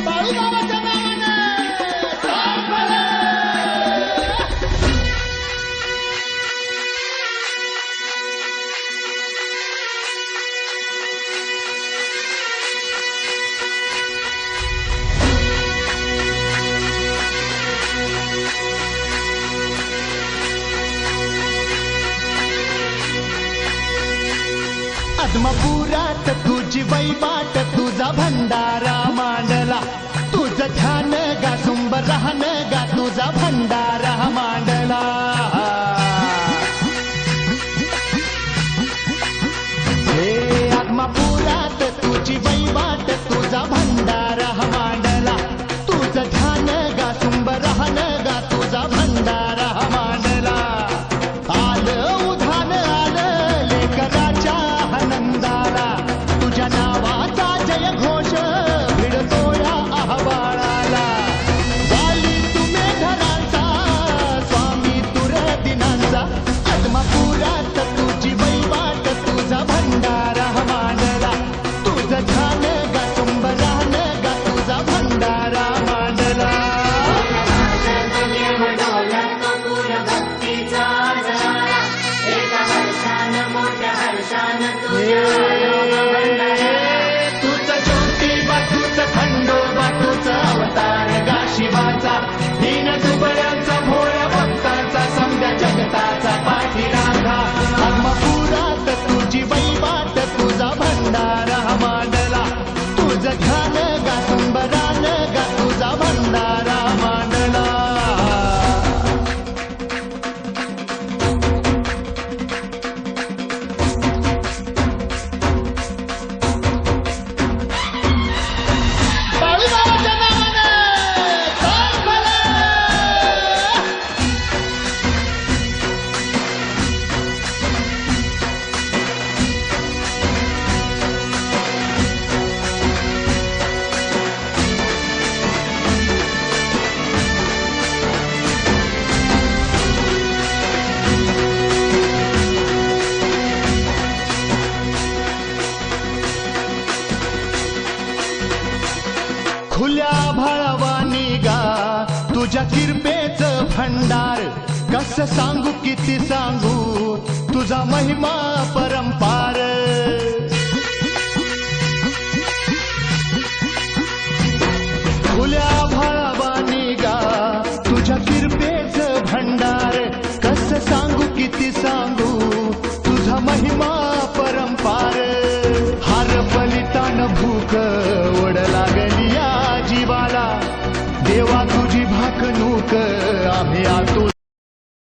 बाळूमामाच्या नावानं काम भलं. आदमापुरात तुझी वैबाट तुझा भंडारा मांडला तुझं ध्यान गा सुंब राहन गा तुझा भंडारा मांडला हे आदमापुरात तुझी वैबाट तुझा भंडारा मांडला तुझं ध्यान गा सुंब राहन गा तुझा भंडारा मांडला आलं उधान आलं लेकराच्या आनंदाला तुझ्या नावाचा जय घोष भिडतो या आव्हानाला वाली तुम्ही धरांचा स्वामी तुर दिनांचा आदमापुरात तुझी वैबाट तुझा भंडारा मांडला तुझं ध्यान गा सुंबरान गा तुझा भंडारा मांडला तुझं ज्योतिबा तुझं खंडोबा तुझं अवतार गा शिवाचा दीन दुबळ्यांचा भोळ्या भक्तांचा समद्या जगताचा पाठीराखा आदमापुरात तुझी वैबाट तुझा भंडारा मांडला तुझं ध्यान गा सुंबरान गा तुझा भंडारा मांडला बाळूमामाच्या नावानं काम भलं. खुल्या भाळवानी गा तुझ्या किरपेचं भंडार कस सांगू किती सांगू तुझा महिमा परंपार खुल्या भाळवानी गा तुझ्या किरपेचं भंडार कस सांगू किती सांगू तुझा महिमा परंपार हार बलिदान भूक ओढ लागली या जीवाला देवा तुझी भाकणूक आम्ही आतुर